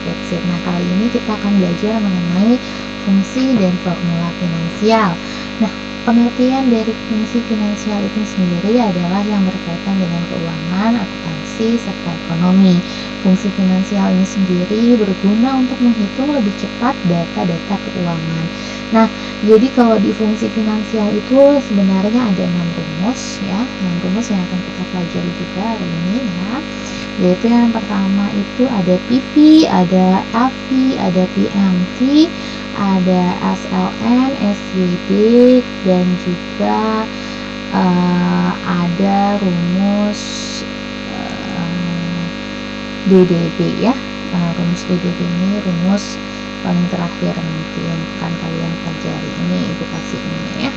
defisit. Nah, kali ini kita akan belajar mengenai fungsi dan formula finansial. Nah, pengertian dari fungsi finansial itu sendiri adalah yang berkaitan dengan keuangan, akuntansi, serta ekonomi. Fungsi finansial ini sendiri berguna untuk menghitung lebih cepat data-data keuangan. Nah, jadi kalau di fungsi finansial itu sebenarnya ada 6 rumus ya, 6 rumus yang akan kita pelajari juga hari ini ya. Yaitu yang pertama itu ada PV, ada FV, ada PMT, ada SLN, SYD, dan juga ada rumus DDB ya. Rumus DDB ini rumus paling terakhir nanti yang akan kalian pelajari. Ini ibu kasih ini ya.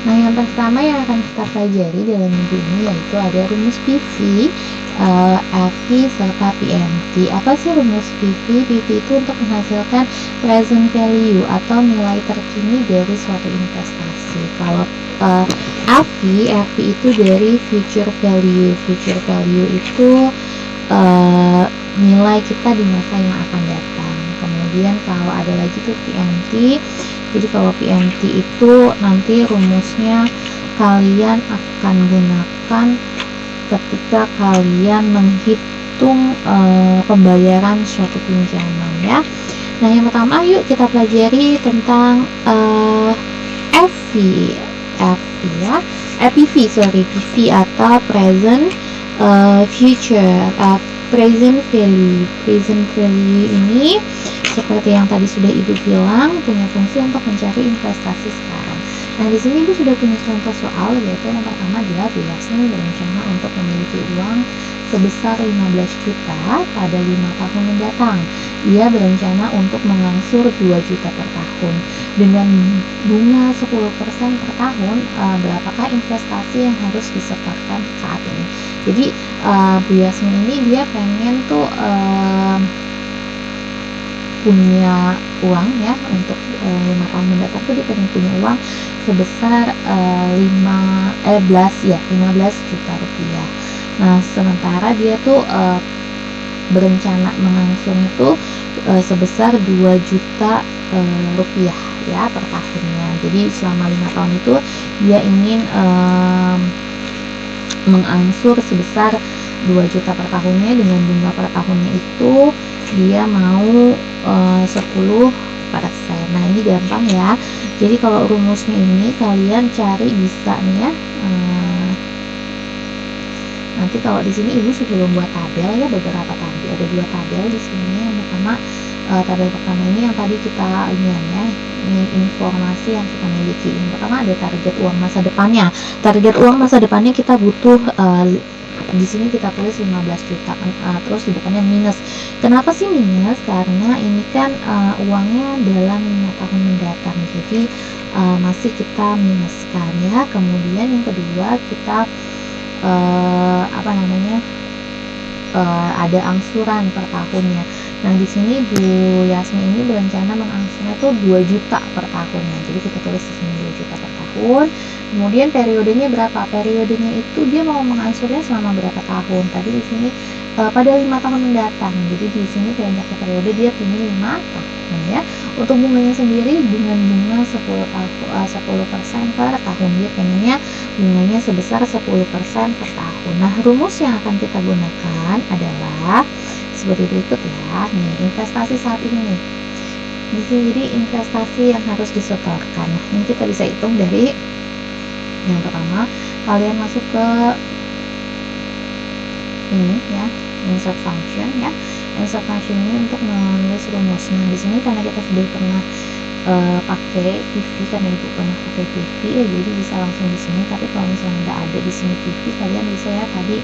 Nah, yang pertama yang akan kita pelajari dalam minggu ini yaitu ada rumus PV, FV, serta PMT. Apa sih rumus PV? PV itu untuk menghasilkan present value atau nilai terkini dari suatu investasi. Kalau FV itu dari future value. Future value itu nilai kita di masa yang akan datang. Kemudian kalau ada lagi tuh PMT. Jadi kalau PMT itu nanti rumusnya kalian akan gunakan ketika kalian menghitung pembayaran suatu pinjaman ya. Nah, yang pertama yuk kita pelajari tentang FV ya. PV atau present future present value. Present value ini seperti yang tadi sudah Ibu bilang punya fungsi untuk mencari investasi sekarang. Nah, di sini Ibu sudah punya contoh soal, yaitu yang pertama adalah Bu Yasmin berencana untuk memiliki uang sebesar 15 juta pada 5 tahun mendatang. Ia berencana untuk mengangsur 2 juta per tahun. Dengan bunga 10% per tahun, berapakah investasi yang harus disetorkan saat ini? Jadi Bu Yasmin ini dia pengen tuh punya uang ya untuk 5 tahun mendatang tuh dia pengen punya uang sebesar 15 juta rupiah. Nah, sementara dia tuh berencana mengangsur itu sebesar 2 juta rupiah ya per tahunnya. Jadi selama 5 tahun itu dia ingin mengangsur sebesar 2 juta per tahunnya. Dengan bunga per tahunnya itu dia mau 10%. Nah, ini gampang ya. Jadi kalau rumusnya ini kalian cari bisa nih ya. Nanti kalau di sini Ibu sebelum buat tabel ya, beberapa tabel, ada 2 tabel di sini. Yang pertama tabel pertama ini yang tadi kita ya, ini informasi yang kita miliki. Yang pertama ada target uang masa depannya. Target uang masa depannya kita butuh di sini kita tulis 15 juta terus di depannya minus. Kenapa sih minus? Karena ini kan uangnya dalam 5 tahun mendatang, jadi masih kita minuskan ya. Kemudian yang kedua kita ada angsuran per tahunnya. Nah, di sini Bu Yasmin ini berencana mengangsurnya tuh 2 juta per tahunnya. Jadi kita tulis di sini 2 juta per tahun. Kemudian periodenya berapa? Periodenya itu dia mau mengangsurnya selama berapa tahun? Tadi di sini pada 5 tahun mendatang. Jadi di sini kehendaknya periode dia pilih 5 tahun ya. Untuk bunganya sendiri dengan bunga 10% per tahun. Dia pengennya bunganya sebesar 10% per tahun. Nah, rumus yang akan kita gunakan adalah seperti berikut ya. Nih, investasi saat ini nih. Di sini jadi investasi yang harus disetorkan. Nah, ini kita bisa hitung dari yang pertama, kalian masuk ke ini ya, insert function ya. Insert function ini untuk menulis rumus. Nah, di sini karena kita sudah pernah pakai PV, karena Ibu pernah pakai PV ya, jadi bisa langsung di sini. Tapi kalau misalnya nggak ada di sini PV, kalian bisa ya tadi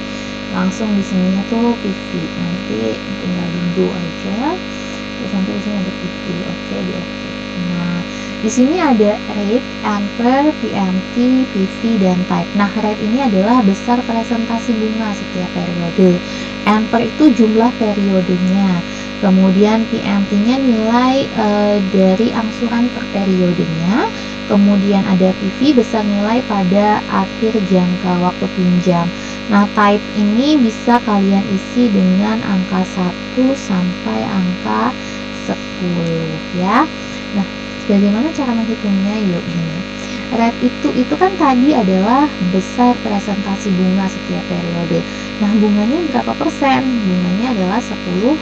langsung di sininya tuh PV. Nanti tinggal bindu aja. Terus nanti di sini ada PV. Oke, di oke. Nah, di sini ada rate, ampere, PMT, PV, dan type. Nah, rate ini adalah besar presentasi bunga setiap periode. Ampere itu jumlah periodenya. Kemudian PMT-nya nilai dari angsuran per periodenya. Kemudian ada PV besar nilai pada akhir jangka waktu pinjam. Nah, type ini bisa kalian isi dengan angka 1 sampai angka 10 ya. Nah, bagaimana cara menghitungnya? Yuk gini. Rate itu kan tadi adalah besar presentasi bunga setiap periode. Nah, bunganya berapa persen? Bunganya adalah 10%.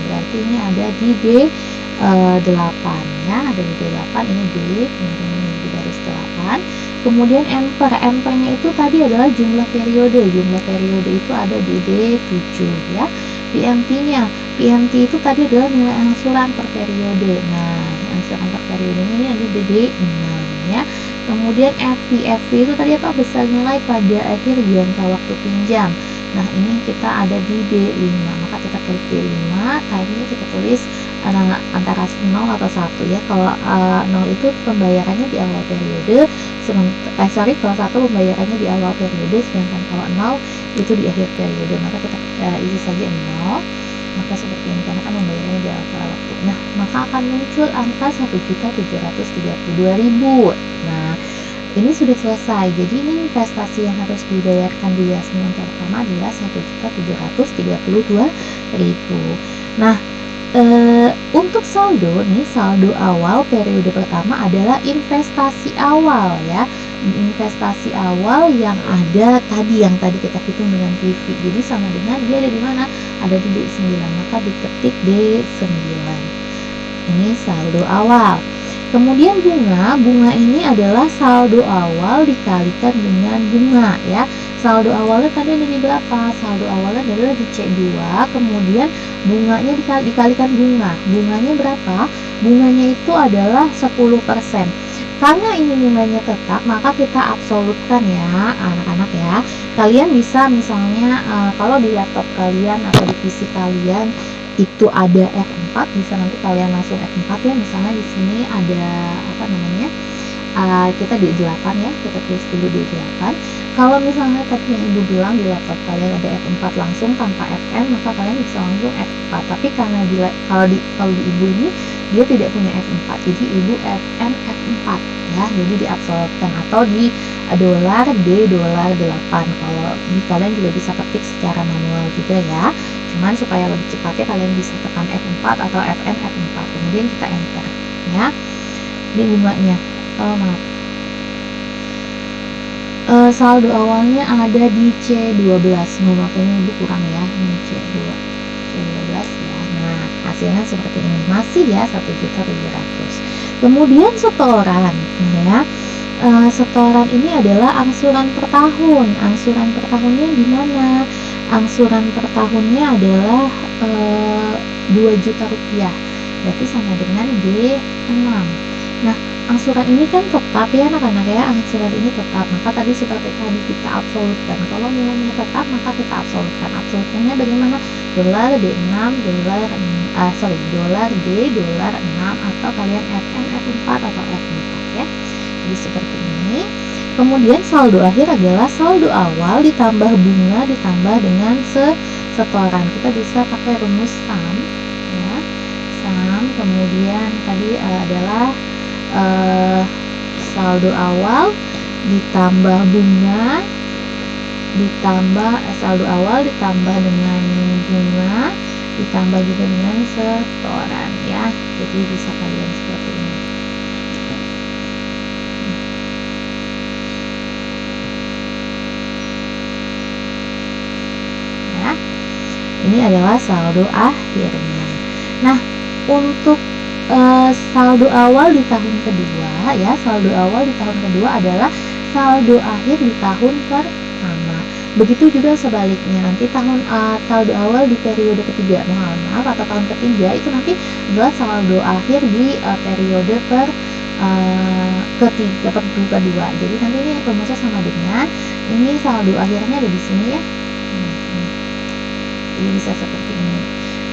Berarti ini ada di D8 ya, ada di D8, ini D, kemudian ini di garis 8. Kemudian ampernya itu tadi adalah jumlah periode. Jumlah periode itu ada di D7 ya. PMT itu tadi adalah nilai angsuran per periode. Nah, angsuran per periode ini ada di D6 ya. Kemudian FV itu tadi apa? Besar nilai pada akhir jangka waktu pinjam. Nah, ini kita ada di D5, maka kita klik D5, type-nya kita tulis antara 0 atau 1 ya. Kalau 0 itu pembayarannya di awal periode, kalau 1 pembayarannya di awal periode, sedangkan kalau 0 itu di akhir periode, maka kita isi saja 0. Maka seperti ini, karena kan pembayarannya di awal waktu. Nah, maka akan muncul angka 1.732.000. Nah, ini sudah selesai. Jadi ini investasi yang harus dibayarkan di Yasmin yang pertama adalah 1.732.000. Nah, untuk saldo nih, saldo awal periode pertama adalah investasi awal ya. Investasi awal yang ada tadi, yang tadi kita hitung dengan PV. Jadi sama dengan dia ada di mana? Ada di D9, maka diketik D9. Ini saldo awal. Kemudian bunga ini adalah saldo awal dikalikan dengan bunga ya. Saldo awalnya tadi ada di berapa? Saldo awalnya adalah di C2, kemudian bunganya dikalikan bunga. Bunganya berapa? Bunganya itu adalah 10%. Karena ini nilainya tetap, maka kita absolutkan ya anak-anak ya. Kalian bisa misalnya kalau di laptop kalian atau di PC kalian itu ada F4, bisa nanti kalian langsung F4 ya. Misalnya di sini ada apa namanya? Kita D8 ya, kita tulis dulu D8. Kalau misalnya tadi yang ibu bilang di laptop kalian ada F4 langsung tanpa Fn, maka kalian bisa langsung F4. Tapi karena kalau di ibu ini dia tidak punya F4, jadi ibu Fn F4 ya, jadi diabsolutkan atau di $D8. Kalau di kalian juga bisa ketik secara manual juga ya, cuman supaya lebih cepatnya kalian bisa tekan F4 atau Fn F4, kemudian kita enter ya. Ini bunganya, maaf, saldo awalnya ada di C12. Makanya ibu kurang ya, ini C12 ya. Nah, hasilnya seperti ini, masih ya 1.700.000. Kemudian setoran ya. Setoran ini adalah angsuran per tahun. Angsuran per tahunnya gimana? Angsuran per tahunnya adalah 2 juta rupiah, berarti sama dengan D6. Nah, angsuran ini kan tetap ya anak-anak ya, angsuran ini tetap, maka tadi seperti tadi kita absolutkan. Kalau nilainya tetap, maka kita absolutkan. Absolutkannya bagaimana? Dolar D6, dolar D, dolar 6, atau kalian Fn F4 atau F4 ya. Jadi seperti ini. Kemudian saldo akhir adalah saldo awal ditambah bunga ditambah dengan setoran. Kita bisa pakai rumus SAM ya. SAM, kemudian tadi adalah saldo awal ditambah bunga ditambah saldo awal ditambah dengan bunga ditambah juga dengan setoran ya. Jadi bisa kalian seperti ini ya. Ini adalah saldo akhirnya. Nah, untuk saldo awal di tahun kedua ya, saldo awal di tahun kedua adalah saldo akhir di tahun pertama. Begitu juga sebaliknya, nanti saldo awal di periode ketiga, maaf, atau tahun ketiga itu nanti adalah saldo akhir di periode kedua. Jadi nanti ini rumusnya sama dengan ini, saldo akhirnya ada di sini ya. Jadi bisa seperti ini.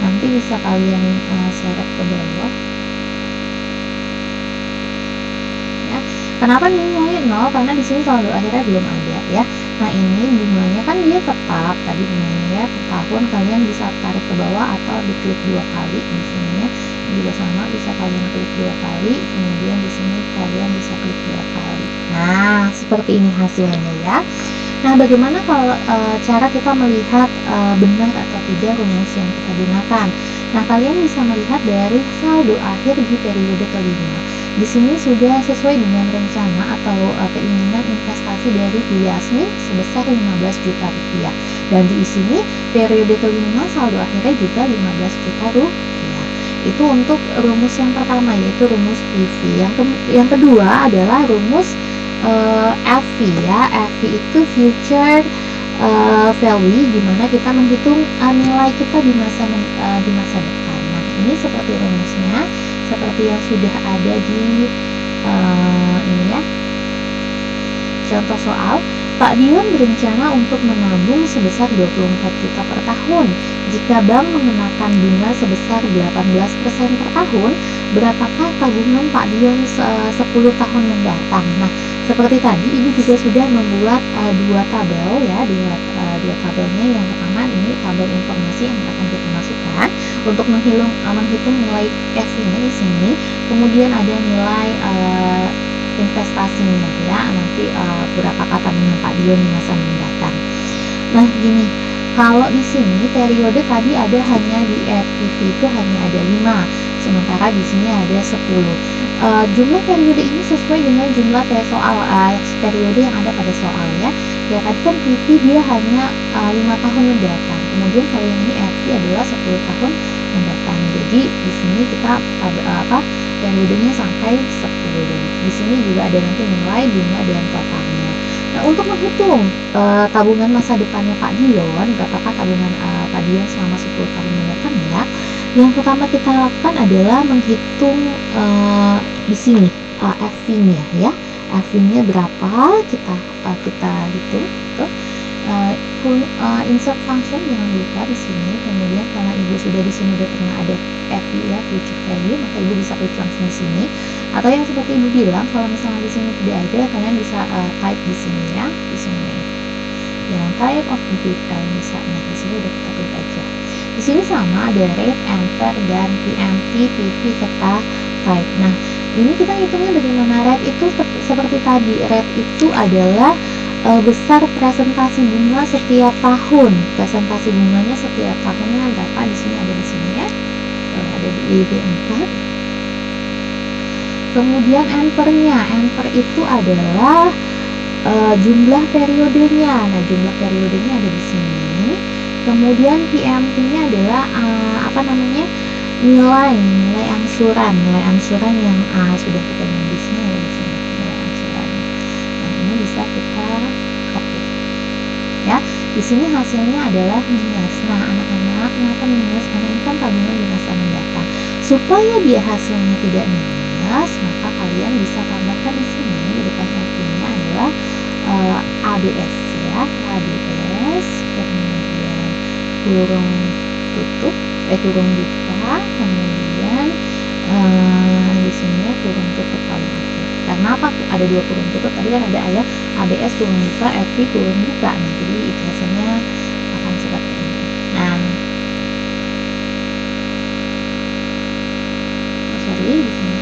Nanti bisa kalian seret ke bawah. Kenapa nilainya 0? Karena di sini saldo akhirnya belum ada ya. Nah, ini bunganya kan dia tetap tadi bunganya ya, per tahun. Kalian bisa tarik ke bawah atau diklik 2 kali di sini ya. Ini juga sama, bisa kalian klik 2 kali, kemudian di sini kalian bisa klik 2 kali. Nah, seperti ini hasilnya ya. Nah, bagaimana kalau cara kita melihat benar atau tidak rumus yang kita gunakan? Nah, kalian bisa melihat dari saldo akhir di periode kelima. Di sini sudah sesuai dengan rencana atau keinginan investasi dari Bu Yasmin sebesar 15 juta rupiah. Dan di sini periode kelima saldo akhirnya juga 15 juta rupiah. Itu untuk rumus yang pertama, yaitu rumus PV. Yang kedua adalah rumus FV ya. FV itu future value, dimana kita menghitung nilai kita di masa depan. Nah, ini seperti rumusnya, seperti yang sudah ada di ini ya, contoh soal. Pak Dion berencana untuk menabung sebesar 24 juta per tahun. Jika bank mengenakan bunga sebesar 18% per tahun, berapakah tabungan Pak Dion 10 tahun mendatang? Nah, seperti tadi, Ibu juga sudah membuat dua tabel ya, dua tabelnya. Yang pertama ini tabel informasi yang akan kita masukkan untuk menghitung nilai FV-nya di sini. Kemudian ada nilai investasinya ya, nanti berapakah tabungan Pak Dion di masa mendatang. Nah, gini, kalau di sini periode tadi ada hanya di FPV itu hanya ada 5, sementara di sini ada 10. Jumlah periode ini sesuai dengan jumlah periode yang ada pada soal ya. Ya, tadi kan PV dia hanya 5 tahun mendatang. Kemudian kalau yang ini FV adalah 10 tahun mendatang. Jadi di sini kita periodenya sampai 10. Di sini juga ada nanti nilai bunga dan totalnya. Nah, untuk menghitung tabungan masa depannya Pak Dion, berapakah tabungan Pak Dion selama 10 tahun mendatang ya? Yang pertama kita lakukan adalah menghitung di sini FV-nya ya. FV-nya berapa? Kita hitung. Insert function jangan lupa di sini. Kemudian karena Ibu sudah di sini udah pernah ada FV ya, future value, maka Ibu bisa klik langsung di sini. Atau yang seperti Ibu bilang, kalau misalnya di sini tidak ada, kalian bisa type di sini ya, di sini. Yang type of bisa. Nah, di sini udah kita klik aja. Di sini sama ada rate, enter, dan PMT, PV, serta type. Nah, ini kita hitungnya bagaimana. Rate itu seperti tadi. Rate itu adalah besar presentasi bunga setiap tahun. Presentasi bunganya setiap tahunnya berapa? Di sini ada di sini ya. Ada di B4. Kemudian enter-nya. Enter itu adalah jumlah periodenya. Nah, jumlah periodenya ada di sini. Kemudian PMT-nya adalah nilai angsuran yang sudah kita lihat di sini ada di sini nilai angsuran. Nah, ini bisa kita copy ya. Di sini hasilnya adalah minus. Nah, anak-anak, kenapa minus? Karena ini kan tabungan di masa mendatang. Supaya dia hasilnya tidak minus, maka kalian bisa tambahkan di sini di depan FV-nya adalah ABS ya, ABS, kemudian kurung buka, kemudian di sini ya, kurung tutup paling akhir. Karena apa? Ada dua kurung tutup. Tadi kan ada ya, ABS kurung buka, FV kurung buka. Nah, jadi biasanya akan seperti ini. Nah, di sini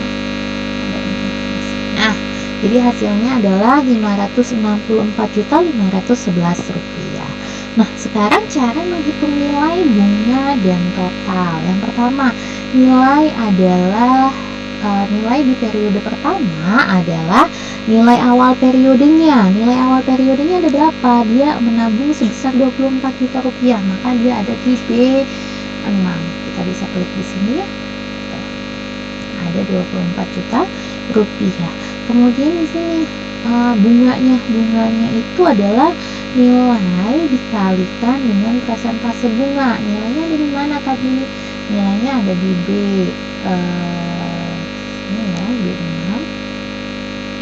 ada informasi. Nah, jadi hasilnya adalah Rp564.511. Nah, sekarang cara menghitung nilai bunga dan total. Yang pertama, nilai di periode pertama adalah nilai awal periodenya. Nilai awal periodenya ada berapa? Dia menabung sebesar Rp24 juta, maka dia ada di B6. Kita bisa klik di sini ya. Ada 24 juta rupiah. Kemudian di sini bunganya itu adalah nilai dikalikan dengan presentase bunga. Nilainya ada di mana tadi? Nilainya ada di ini ya, B6.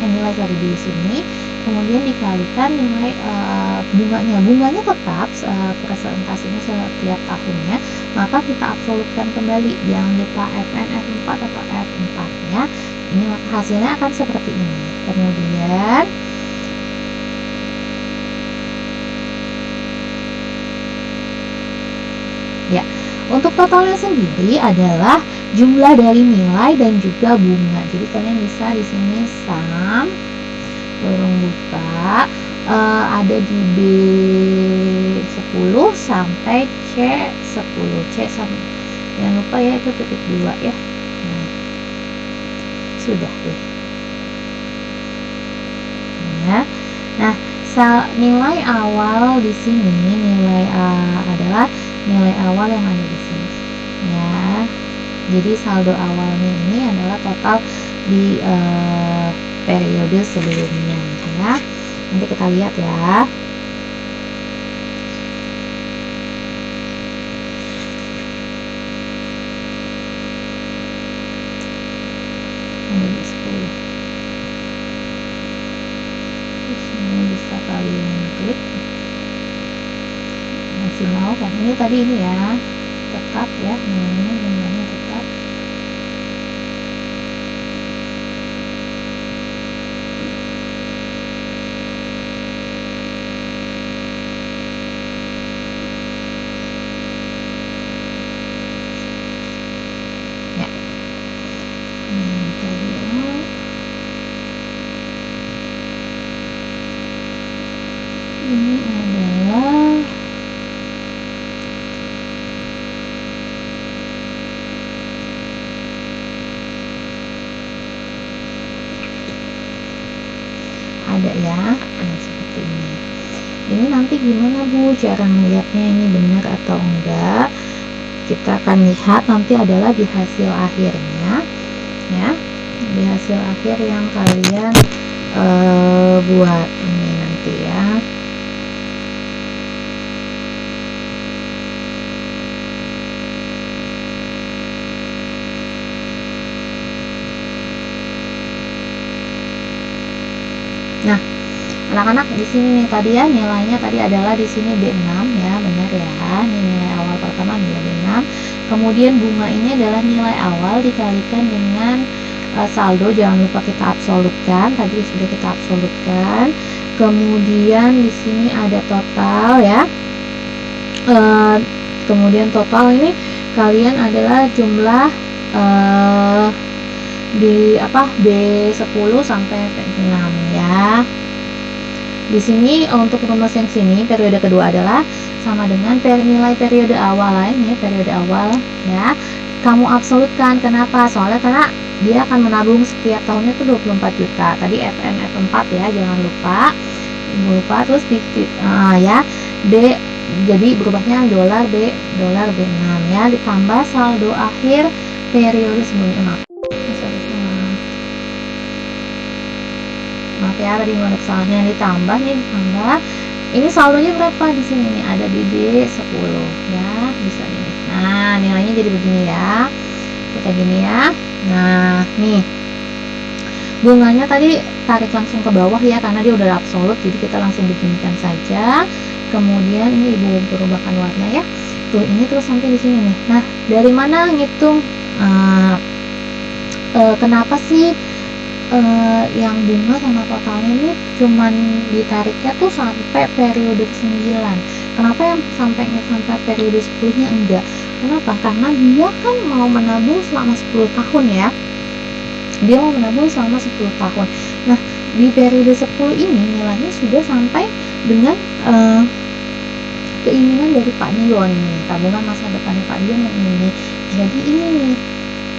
Nilai tadi di sini. Kemudian dikalikan nilai bunganya tetap presentasenya setiap tahunnya, maka kita absolutkan kembali. Jangan lupa FN, F4 atau F4 ya. Ini maka hasilnya akan seperti ini. Kemudian ya, untuk totalnya sendiri adalah jumlah dari nilai dan juga bunga. Jadi kalian bisa di sini sum kurung buka ada di B10 sampai C10. Jangan lupa ya, itu titik 2 ya. Nah, sudah deh ya. Nah, nilai awal di sini adalah nilai awal yang ada di sini ya. Jadi saldo awalnya ini adalah total di periode sebelumnya ya. Nanti kita lihat ya. Ini di 10. Di sini bisa kalian klik. Masih mau kan? Ini tadi ini ya. Tetap ya, nilainya jumlahnya tetap. Ya. Ini adalah ada ya. Nah, seperti ini. Ini nanti gimana Bu cara melihatnya ini benar atau enggak? Kita akan lihat nanti adalah di hasil akhirnya ya. Di hasil akhir yang kalian buat ini nanti ya. Nah, anak-anak di sini nih tadi ya, nilainya tadi adalah di sini B6 ya, benar ya. Ini nilai awal pertama adalah B6. Kemudian bunga ini adalah nilai awal dikalikan dengan saldo, jangan lupa kita absolutkan. Tadi sudah kita absolutkan. Kemudian di sini ada total ya. Kemudian total ini kalian adalah jumlah di B10 sampai B6 ya. Di sini untuk rumus yang sini periode kedua adalah sama dengan nilai periode awal lainnya, periode awal ya. Kamu absolutkan. Kenapa? Soalnya karena dia akan menabung setiap tahunnya tuh 24 juta. Tadi FN F4 ya, jangan lupa. Terus ya. D jadi berubahnya dolar B6 ya, ditambah saldo akhir periode sebelumnya. Maaf ya, tadi ada kesalahannya, ditambah ini saldonya berapa di sini nih, ada di B10 ya, bisa ini. Nah, nilainya jadi begini ya. Kita gini ya. Nah, nih bunganya tadi tarik langsung ke bawah ya, karena dia udah absolut, jadi kita langsung beginikan saja. Kemudian ini Ibu berubahkan warna ya. Tuh, ini terus sampai di sini nih. Nah, dari mana ngitung? Kenapa sih yang bunga sama totalnya ini cuman ditariknya tuh sampai periode 9? Kenapa yang sampai periode 10 nya enggak? Kenapa? Karena dia kan mau menabung selama 10 tahun ya. Dia mau menabung selama 10 tahun. Nah, di periode 10 ini nilainya sudah sampai dengan keinginan dari Pak Dion nih, tabungan masa depannya Pak Dion yang ini. Jadi ini nih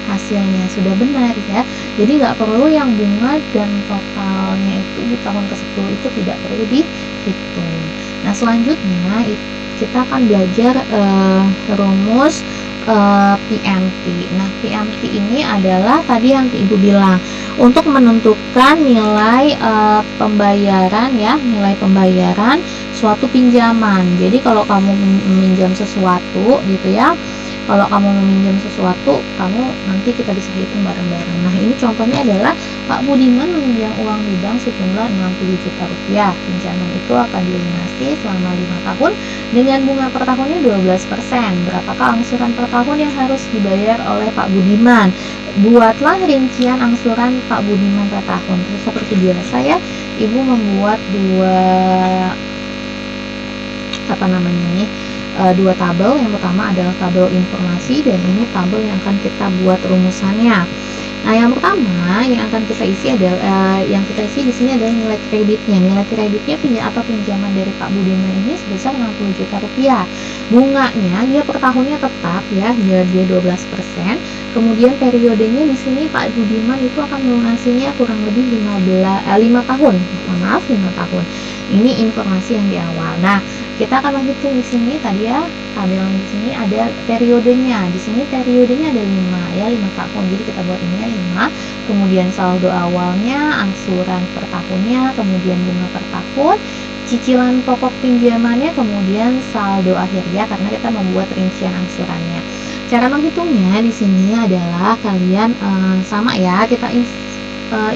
hasilnya sudah benar ya. Jadi nggak perlu yang bunga dan totalnya itu di tahun ke-10 itu tidak perlu dihitung. Nah, selanjutnya kita akan belajar rumus PMT. Nah, PMT ini adalah tadi yang Ibu bilang untuk menentukan nilai pembayaran ya, nilai pembayaran suatu pinjaman. Jadi kalau kamu meminjam sesuatu gitu ya, kalau kamu meminjam sesuatu, kamu nanti kita bisa hitung bareng-bareng. Nah, ini contohnya adalah Pak Budiman meminjam uang di bank sejumlah 60 juta rupiah. Pinjaman itu akan dilunasi selama 5 tahun dengan bunga per tahunnya 12%. Berapakah angsuran per tahun yang harus dibayar oleh Pak Budiman? Buatlah rincian angsuran Pak Budiman per tahun. Terus seperti biasa ya, Ibu membuat dua tabel. Yang pertama adalah tabel informasi dan ini tabel yang akan kita buat rumusannya. Nah, yang pertama yang akan kita isi adalah yang kita isi di sini adalah nilai kreditnya. Nilai kreditnya pinjaman dari Pak Budiman ini sebesar 60 juta rupiah. Bunganya dia per tahunnya tetap ya, dia 12%. Kemudian periodenya di sini Pak Budiman itu akan melunasinya kurang lebih 5 tahun. Maaf, 5 tahun. Ini informasi yang di awal. Nah, kita akan menghitung di sini tadi ya, tabel di sini ada periodenya. Di sini periodenya ada 5 tahun. Jadi kita buat ini 5. Kemudian saldo awalnya, angsuran per tahunnya, kemudian bunga per tahun, cicilan pokok pinjamannya, kemudian saldo akhirnya karena kita membuat rincian angsurannya. Cara menghitungnya di sini adalah kalian sama ya, kita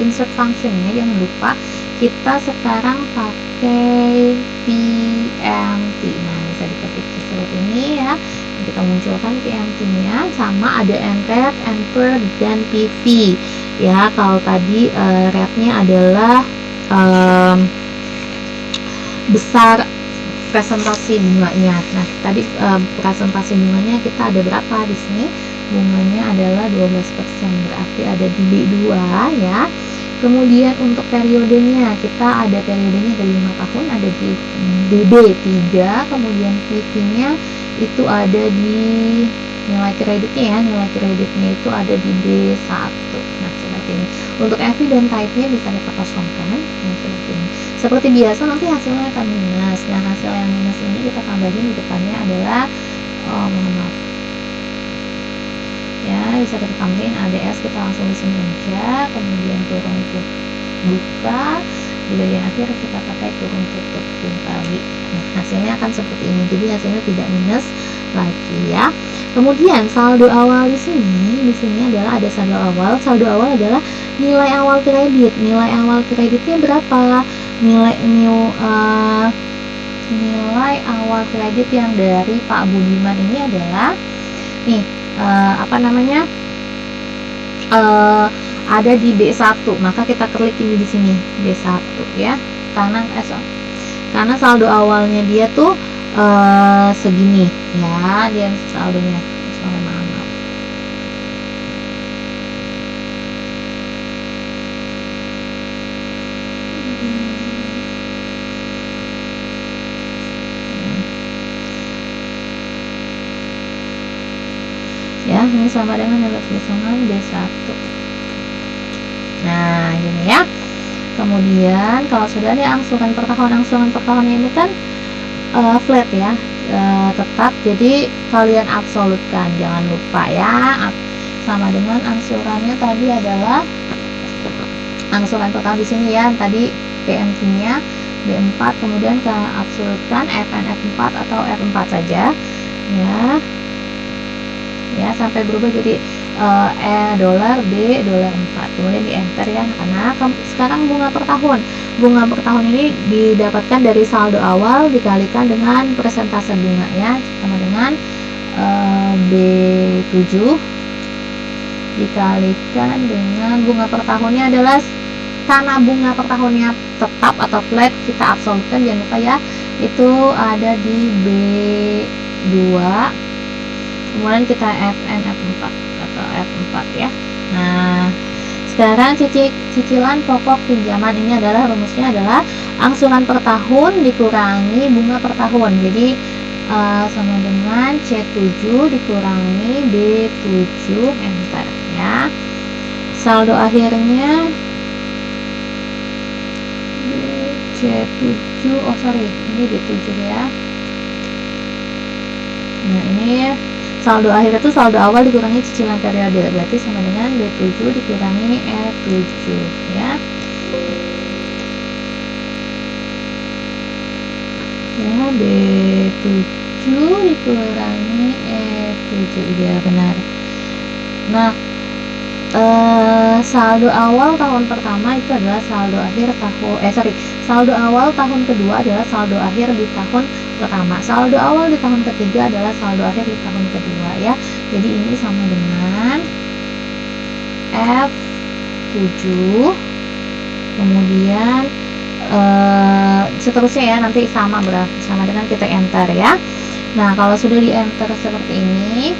insert functionnya, jangan lupa kita sekarang pakai PMT. Nah, bisa diketik seperti ini ya. Kita munculkan PMT-nya, sama ada NREP, NPER, dan PV. Ya, kalau tadi rate-nya adalah besar presentasi bunganya. Nah, tadi presentasi bunganya kita ada berapa di sini? Bunganya adalah 12%, berarti ada di B2 ya. Kemudian untuk periodenya, kita ada periodenya dari 5 tahun, ada di B3, kemudian PV-nya itu ada di nilai kreditnya ya, nilai kreditnya itu ada di B1. Nah, seperti ini. Untuk FV dan type-nya bisa kita kosongkan. Nah, seperti ini. Seperti biasa nanti hasilnya akan minus. Nah, hasil yang minus ini kita tambahin di depannya adalah mohon maaf. Ya, bisa kita tambahin ADS, kita langsung di sini aja, kemudian kurung buka, di bagian akhir kita pakai kurung tutup kembali. Nah, hasilnya akan seperti ini. Jadi hasilnya tidak minus lagi ya. Kemudian saldo awal di sini adalah ada saldo awal. Saldo awal adalah nilai awal kredit. Nilai awal kreditnya berapa? Nilai awal kredit yang dari Pak Budiman ini adalah nih ada di B1, maka kita klik ini di sini B1 ya, karena saldo awalnya dia tuh segini ya, dia saldonya maaf. Ya, ini sama dengan nilai pesangon B1. Nah, gini ya. Kemudian kalau sudah ada angsuran per tahunnya ini kan flat ya, tetap. Jadi kalian absolutkan, jangan lupa ya. Sama dengan angsurannya tadi adalah angsuran per tahun di sini ya. Tadi PMT-nya B4, kemudian kalian absolutkan FNF4 atau F4 saja ya. Ya, sampai berubah jadi dolar B dolar 4, kemudian di enter ya, karena sekarang bunga per tahun ini didapatkan dari saldo awal dikalikan dengan persentase bunga ya, sama dengan B7 dikalikan dengan bunga per tahunnya adalah, karena bunga per tahunnya tetap atau flat, kita absolutkan, jangan lupa ya, itu ada di B2, kemudian kita FN F4 atau F4 ya. Nah, sekarang cicilan pokok pinjaman ini adalah rumusnya adalah angsuran per tahun dikurangi bunga per tahun. Jadi sama dengan C7 dikurangi B7 enter ya. Saldo akhirnya C7, ini B7 ya. Nah, ini saldo akhir itu saldo awal dikurangi cicilan periode, berarti sama dengan B7 dikurangi E7 ya. Ya, B7 dikurangi E7, iya benar. Nah, saldo awal tahun pertama itu adalah saldo akhir saldo awal tahun kedua adalah saldo akhir di tahun pertama. Saldo awal di tahun ketiga adalah saldo akhir di tahun kedua ya. Jadi ini sama dengan F7, kemudian seterusnya ya, nanti sama dengan kita enter ya. Nah, kalau sudah di enter seperti ini,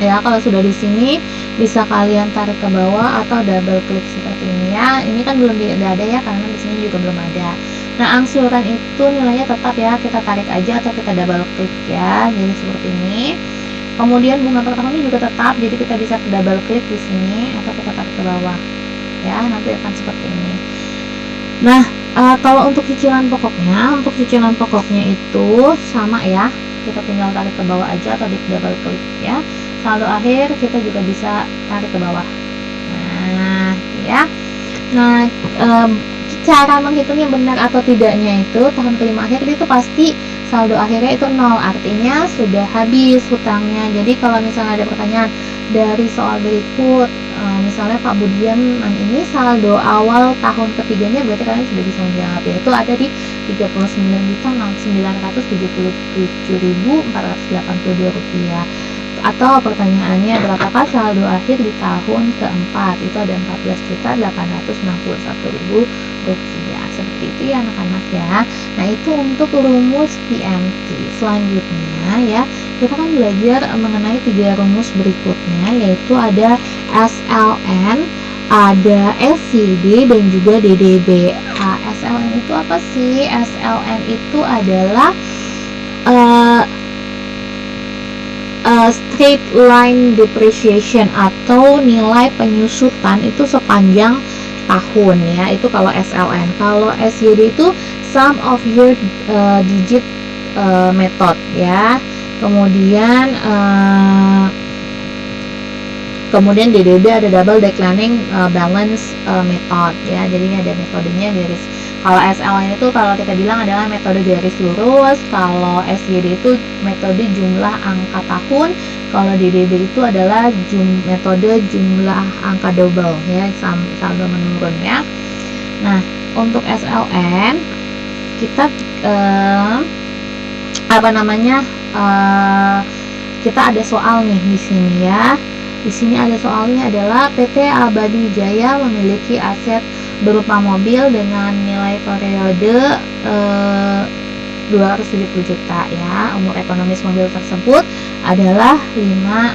Ya, kalau sudah di sini bisa kalian tarik ke bawah atau double klik seperti ini ya. Ini kan belum ada ya, karena di sini juga belum ada. Nah, angsuran itu nilainya tetap ya, kita tarik aja atau kita double klik ya. Jadi seperti ini. Kemudian bunga per tahunnya juga tetap, jadi kita bisa double klik di sini atau kita tarik ke bawah. Ya, nanti akan seperti ini. Nah, kalau untuk cicilan pokoknya itu sama ya. Kita tinggal tarik ke bawah aja atau di double klik ya. Saldo akhir kita juga bisa tarik ke bawah. Nah, ya. Nah, cara menghitungnya benar atau tidaknya itu tahun kelima akhir itu pasti saldo akhirnya itu 0, artinya sudah habis hutangnya. Jadi kalau misalnya ada pertanyaan dari soal berikut, misalnya Pak Budian ini saldo awal tahun ketiganya, berarti kalian sudah bisa menjawab, yaitu ada di 39.977.482 rupiah. Atau pertanyaannya berapakah saldo akhir di tahun keempat, itu ada 14.861.000 rupiah. Seperti itu ya anak-anak ya. Nah, itu untuk rumus PMT. Selanjutnya ya, kita kan belajar mengenai 3 rumus berikutnya, yaitu ada SLN, ada SCD, dan juga DDB. SLN itu apa sih? SLN itu adalah straight line depreciation atau nilai penyusutan itu sepanjang tahun ya, itu kalau SLN. Kalau SYD itu sum of year digit method ya. Kemudian DDB ada double declining balance method ya. Jadi ini ada metodenya garis. Kalau SLN itu kalau kita bilang adalah metode garis lurus, kalau SYD itu metode jumlah angka tahun, kalau DDB itu adalah metode jumlah angka double ya, saldo menurun ya. Nah, untuk SLN kita kita ada soal nih di sini ya. Di sini ada soalnya adalah PT Abadi Jaya memiliki aset berupa mobil dengan nilai periode 270 juta ya. Umur ekonomis mobil tersebut adalah 5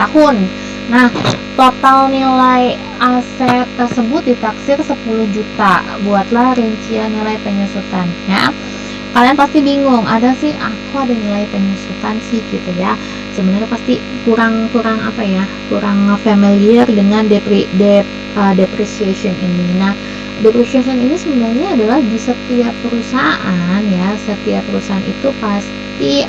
tahun. Nah, total nilai aset tersebut ditaksir 10 juta. Buatlah rincian nilai penyusutannya. Kalian pasti bingung, ada nilai penyusutan sih gitu ya. Sebenarnya pasti kurang familiar dengan depreciation ini. Nah, depreciation ini sebenarnya adalah di setiap perusahaan ya. Setiap perusahaan itu pasti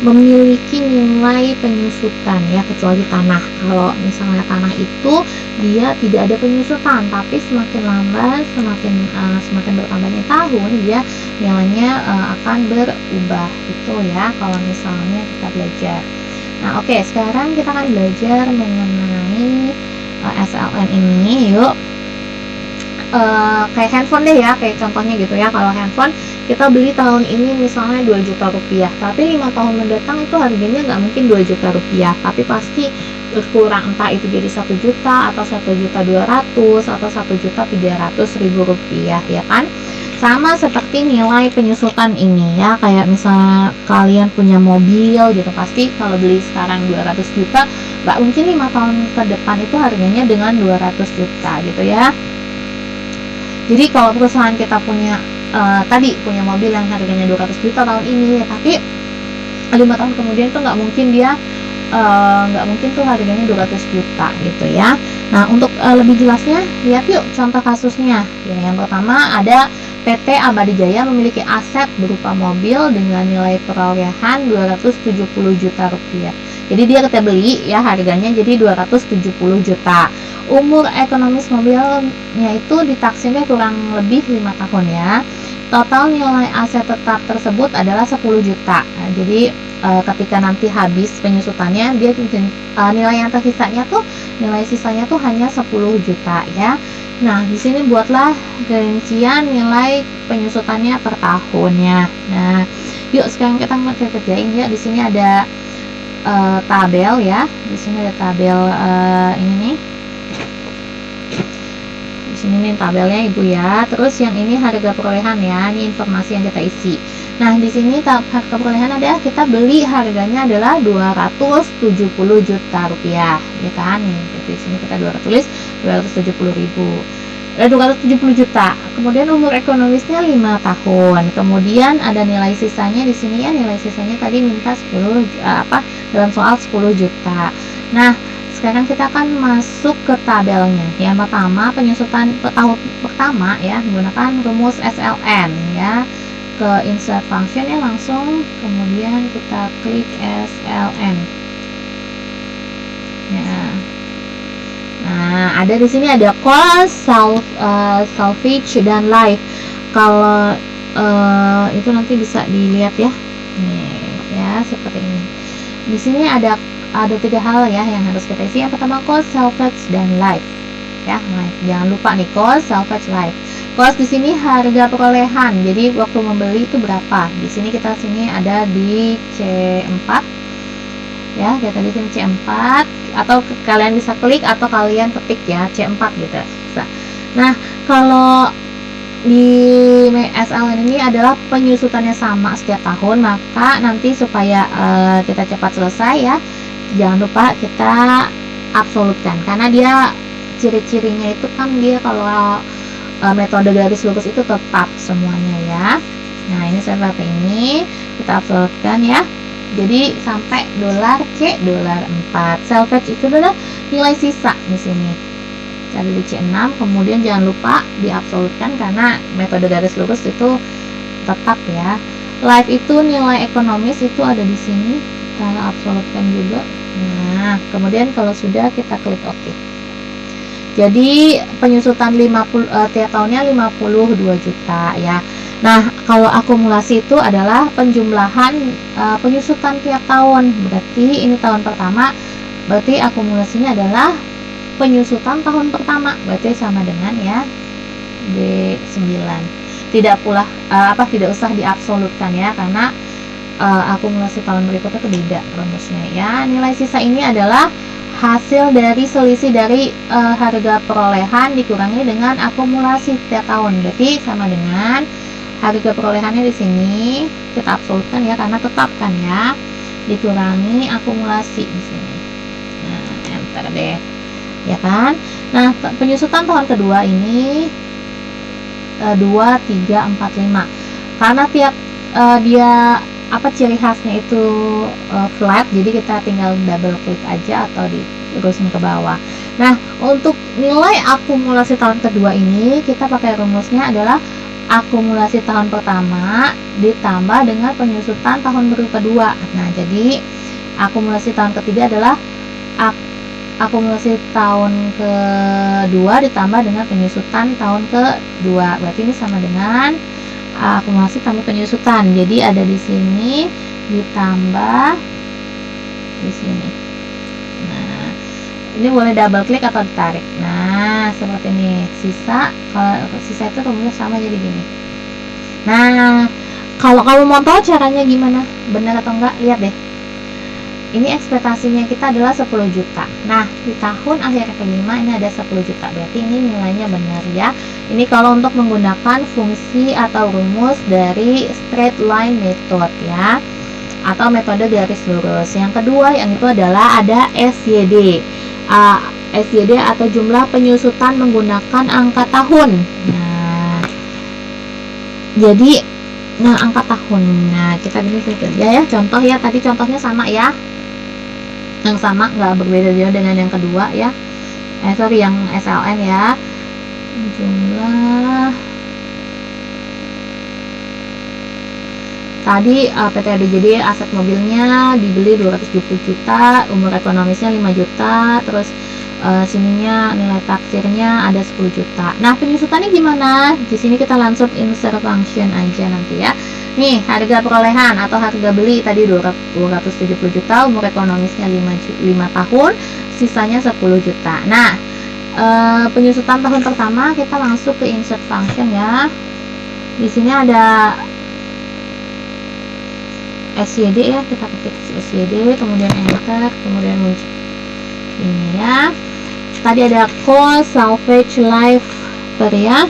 memiliki nilai penyusutan ya, kecuali tanah. Kalau misalnya tanah itu dia tidak ada penyusutan, tapi semakin lambat, semakin bertambahnya tahun, dia nilainya akan berubah gitu ya. Kalau misalnya kita belajar. Nah, oke, sekarang kita akan belajar mengenai SLN ini. Yuk, kayak handphone deh ya, kayak contohnya gitu ya. Kalau handphone kita beli tahun ini misalnya 2 juta rupiah, tapi 5 tahun mendatang itu harganya nggak mungkin 2 juta rupiah, tapi pasti berkurang, entah itu jadi 1 juta atau 1.200.000 atau 1.300.000 rupiah ya kan. Sama seperti nilai penyusutan ini ya, kayak misalnya kalian punya mobil gitu, pasti kalau beli sekarang 200 juta, nggak mungkin 5 tahun ke depan itu harganya dengan 200 juta gitu ya. Jadi kalau perusahaan kita punya punya mobil yang harganya 200 juta tahun ini, tapi 5 tahun kemudian itu nggak mungkin tuh harganya 200 juta gitu ya. Nah, untuk lebih jelasnya lihat yuk contoh kasusnya ya. Yang pertama ada PT Abadi Jaya memiliki aset berupa mobil dengan nilai perolehan 270 juta rupiah. Jadi dia kita beli ya, harganya jadi 270 juta. Umur ekonomis mobilnya itu ditaksirnya kurang lebih 5 tahun ya. Total nilai aset tetap tersebut adalah 10 juta. Nah, jadi ketika nanti habis penyusutannya, dia nilai yang tersisanya tuh, nilai sisanya tuh hanya 10 juta ya. Nah, di sini buatlah rincian nilai penyusutannya per tahunnya. Nah, yuk sekarang kita kerjain ya. Di sini ada tabel ya. Di sini ada tabel ini nih. Di sini nih tabelnya Ibu ya. Terus yang ini harga perolehan ya. Ini informasi yang kita isi. Nah, di sini harga perolehan ada, kita beli harganya adalah 270 juta rupiah, ya kan? Nih, di sini kita tulis 270 juta. Kemudian umur ekonomisnya 5 tahun. Kemudian ada nilai sisanya di sini ya, nilai sisanya tadi minta 10 dalam soal 10 juta. Nah, sekarang kita akan masuk ke tabelnya. Yang pertama, penyusutan tahun pertama ya, menggunakan rumus SLN ya. Ke insert function ya langsung, kemudian kita klik SLN ya. Nah, ada di sini ada cost, salvage dan life. Kalau itu nanti bisa dilihat ya, nih ya seperti ini. Di sini ada 3 hal ya yang harus kita isi. Yang pertama cost, salvage dan life ya. Life, jangan lupa nih, cost, salvage, life. Cost di sini harga perolehan. Jadi waktu membeli itu berapa? Di sini kita ada di C4. Ya, kita di sini C4, atau kalian bisa klik atau kalian ketik ya C4 gitu. Nah, kalau di SLN ini adalah penyusutannya sama setiap tahun, maka nanti supaya kita cepat selesai ya, jangan lupa kita absolutkan, karena dia ciri-cirinya itu kan dia kalau metode garis lurus itu tetap semuanya ya. Nah, ini seperti ini, kita absolutkan ya. Jadi sampai $C, $4. Salvage itu adalah nilai sisa di sini. Ada di C6, kemudian jangan lupa diabsolutkan karena metode garis lurus itu tetap ya. Life itu nilai ekonomis itu ada di sini, kita absolutkan juga. Nah, kemudian kalau sudah kita klik OK. Jadi penyusutan tiap tahunnya 52 juta ya. Nah, kalau akumulasi itu adalah penjumlahan penyusutan tiap tahun. Berarti ini tahun pertama, berarti akumulasinya adalah penyusutan tahun pertama. Berarti sama dengan ya B9. Tidak usah diabsolutkan ya, karena akumulasi tahun berikutnya itu beda rumusnya ya. Nilai sisa ini adalah hasil dari selisih dari harga perolehan dikurangi dengan akumulasi setiap tahun. Berarti sama dengan harga perolehannya di sini kita absolutkan ya, karena tetapkan ya, dikurangi akumulasi di sini. Nah, enter deh, ya kan? Nah, penyusutan tahun kedua ini 2, 3, 4, 5. Karena tiap dia ciri khasnya itu flat, jadi kita tinggal double klik aja atau diterusin ke bawah. Nah, untuk nilai akumulasi tahun kedua ini kita pakai rumusnya adalah akumulasi tahun pertama ditambah dengan penyusutan tahun kedua. Nah, jadi akumulasi tahun ketiga adalah akumulasi tahun kedua ditambah dengan penyusutan tahun kedua. Berarti ini sama dengan akumulasi tambah penyusutan. Jadi ada di sini ditambah di sini. Nah, ini boleh double klik atau ditarik. Nah, seperti ini. Kalau sisa itu rumusnya sama jadi gini. Nah, kalau kamu mau tahu caranya gimana, benar atau enggak, lihat deh. Ini ekspektasinya kita adalah 10 juta. Nah, di tahun akhir kelima ini ada 10 juta. Berarti ini nilainya benar ya. Ini kalau untuk menggunakan fungsi atau rumus dari straight line method ya, atau metode garis lurus. Yang kedua yang itu adalah ada SYD. SYD atau jumlah penyusutan menggunakan angka tahun. Nah, jadi angka tahun. Nah, kita bisa kerja ya. Contoh ya, tadi contohnya sama ya. Yang sama, nggak berbeda jauh dengan yang kedua ya. Yang SLN ya. Jumlah tadi PT ADJD aset mobilnya dibeli 220 juta, umur ekonomisnya 5 juta, terus sininya nilai taksirnya ada 10 juta. Nah, penyusutannya gimana? Di sini kita langsung insert function aja nanti ya. Nih, harga perolehan atau harga beli tadi 270 juta, umur ekonomisnya 5 tahun, sisanya 10 juta. Nah, penyusutan tahun pertama kita langsung ke insert function ya. Di sini ada SYD ya, kita ketik SYD, kemudian enter, kemudian muncul ini ya. Tadi ada cost, salvage, life per ya.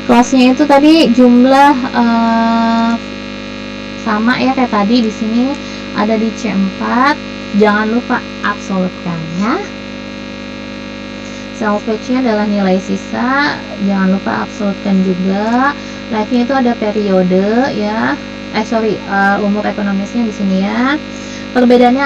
Costnya itu tadi jumlah sama ya kayak tadi. Di sini ada di C4, jangan lupa absolutkan ya. Salvage-nya adalah nilai sisa, jangan lupa absolutkan juga. Life-nya itu ada periode ya. Umur ekonomisnya di sini ya. Perbedaannya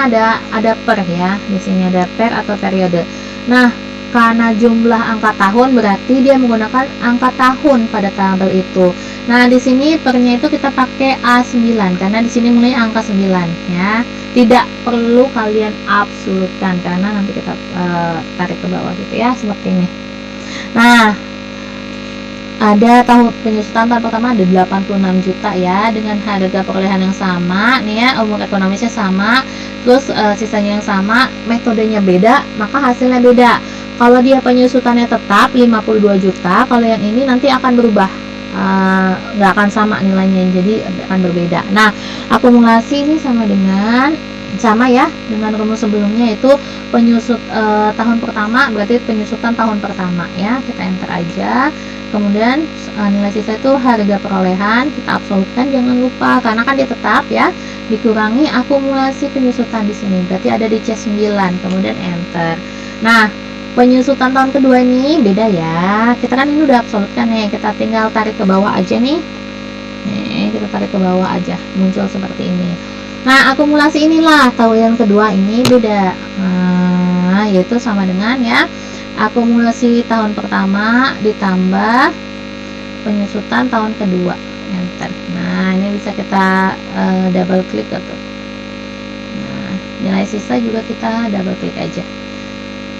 ada per ya. Di sini ada per atau periode. Nah, karena jumlah angka tahun berarti dia menggunakan angka tahun pada tabel itu. Nah, di sini pernya itu kita pakai A9 karena di sini mulai angka 9 ya. Tidak perlu kalian absolutkan karena nanti kita tarik ke bawah gitu ya, seperti ini. Nah, ada tahun penyusutan tahun pertama ada 86 juta ya, dengan harga perolehan yang sama nih ya, umur ekonomisnya sama, terus sisanya yang sama, metodenya beda, maka hasilnya beda. Kalau dia penyusutannya tetap 52 juta, kalau yang ini nanti akan berubah, nggak akan sama nilainya, jadi akan berbeda. Nah, akumulasi ini sama ya dengan rumus sebelumnya, itu penyusut tahun pertama berarti penyusutan tahun pertama ya, kita enter aja. Kemudian nilai sisa itu harga perolehan, kita absolutkan jangan lupa karena kan dia tetap ya, dikurangi akumulasi penyusutan di sini berarti ada di C9, kemudian enter. Nah, penyusutan tahun kedua ini beda ya, kita kan ini udah absolutkan nih, kita tinggal tarik ke bawah aja nih. Kita tarik ke bawah aja, muncul seperti ini. Nah, akumulasi inilah tahun kedua ini beda, yaitu sama dengan ya, akumulasi tahun pertama ditambah penyusutan tahun kedua, enter. Nah, ini bisa kita double klik atau nah, nilai sisa juga kita double klik aja.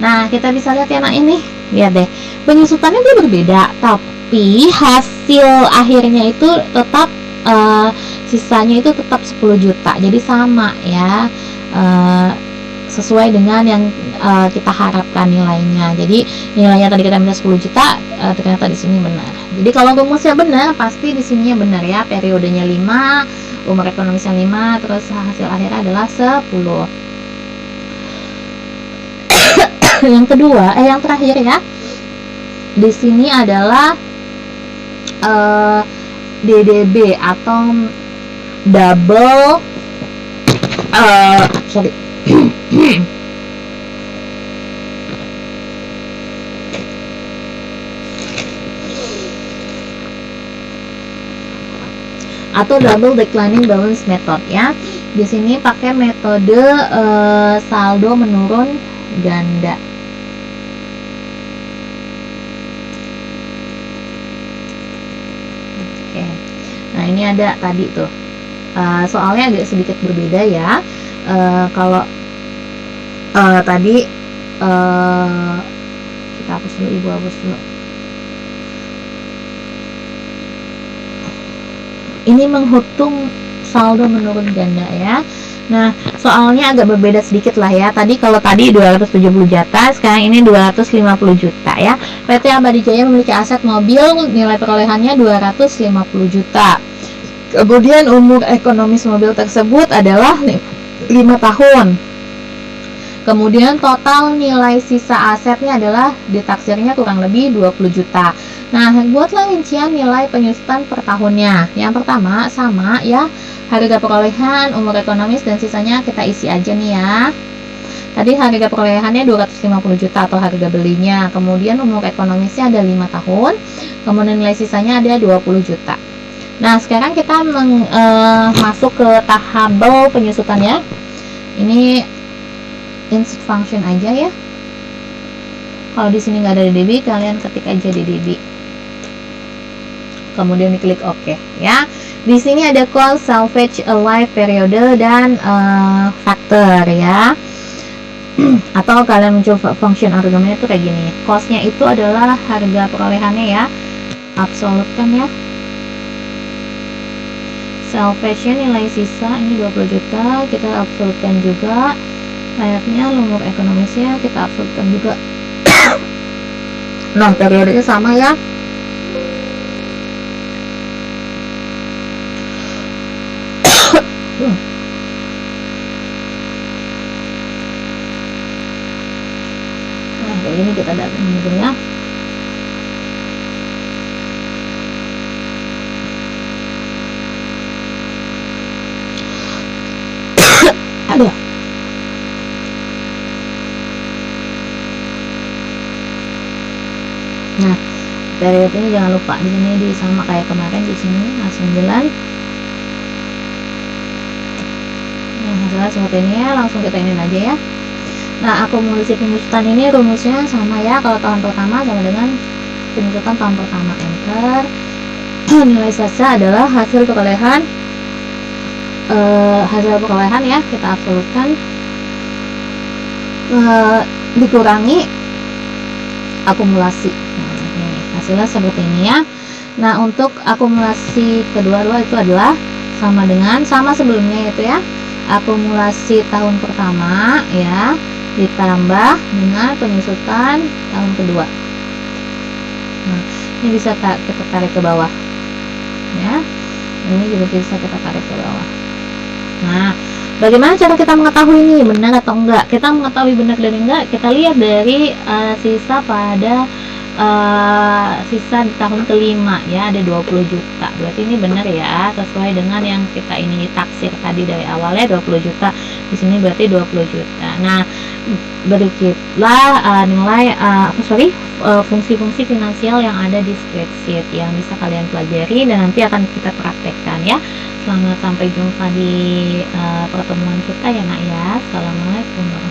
Nah, kita bisa lihat ya, nah ini lihat deh, penyusutannya dia berbeda tapi hasil akhirnya itu tetap sisanya itu tetap 10 juta, jadi sama ya, sesuai dengan yang kita harapkan nilainya. Jadi nilainya tadi kita minta 10 juta, ternyata di sini benar. Jadi kalau rumusnya benar, pasti di sininya benar ya, periodenya 5, umur ekonomisnya 5, terus hasil akhirnya adalah 10. Yang kedua, yang terakhir ya, di sini adalah DDB atau double atau double declining balance method ya. Di sini pakai metode saldo menurun ganda. Oke. Nah, ini ada tadi tuh. Soalnya agak sedikit berbeda ya. Kalau tadi kita hapus dulu, ibu hapus dulu. Ini menghitung saldo menurun ganda ya. Nah, soalnya agak berbeda sedikit lah ya. Kalau tadi 270 juta, sekarang ini 250 juta ya. PT Abadi Jaya memiliki aset mobil, nilai perolehannya 250 juta. Kemudian umur ekonomis mobil tersebut adalah 5 tahun. Kemudian total nilai sisa asetnya adalah ditaksirnya kurang lebih 20 juta. Nah, buatlah rincian nilai penyusutan per tahunnya. Yang pertama sama ya, harga perolehan, umur ekonomis, dan sisanya kita isi aja nih ya. Tadi harga perolehannya 250 juta atau harga belinya. Kemudian umur ekonomisnya ada 5 tahun. Kemudian nilai sisanya ada 20 juta. Nah, sekarang kita masuk ke tabel penyusutannya. Ini insert function aja ya. Kalau di sini nggak ada DDB, kalian ketik aja DDB. Kemudian diklik OK ya. Di sini ada cost, salvage, life, periode, dan factor ya. Atau kalian mencoba function argumennya itu kayak gini. Costnya itu adalah harga perolehannya ya. Absolutkan ya. Salvage-nya nilai sisa ini 20 juta, kita absolutkan juga. Life-nya, umur ekonomisnya kita absolutkan juga. Nah, periodenya sama ya. Nah, kayak gini kita datang gitu ya. Nah, periode ini jangan lupa di sini sama kayak kemarin di sini A9. Nah, hasilnya seperti ini ya, langsung kita ini aja ya. Nah, akumulasi penyusutan ini rumusnya sama ya, kalau tahun pertama sama dengan penyusutan tahun pertama. Enter. Nilai sisa adalah hasil perolehan ya, kita absolutkan dikurangi akumulasi. Nah, ini hasilnya seperti ini ya. Nah, untuk akumulasi kedua-dua itu adalah sama sebelumnya yaitu ya, akumulasi tahun pertama ya ditambah dengan penyusutan tahun kedua. Nah, ini bisa kita tarik ke bawah ya, ini juga bisa kita tarik ke bawah. Nah, bagaimana cara kita mengetahui ini benar atau enggak? Kita mengetahui benar dan enggak, kita lihat dari sisa sisa di tahun kelima ya, ada 20 juta. Berarti ini benar ya, sesuai dengan yang kita ini taksir tadi dari awalnya 20 juta. Di sini berarti 20 juta. Nah, berikutlah nilai fungsi-fungsi finansial yang ada di spreadsheet yang bisa kalian pelajari dan nanti akan kita praktekkan ya. Selamat sampai jumpa di pertemuan kita ya nak ya. Assalamualaikum warahmatullahi wabarakatuh.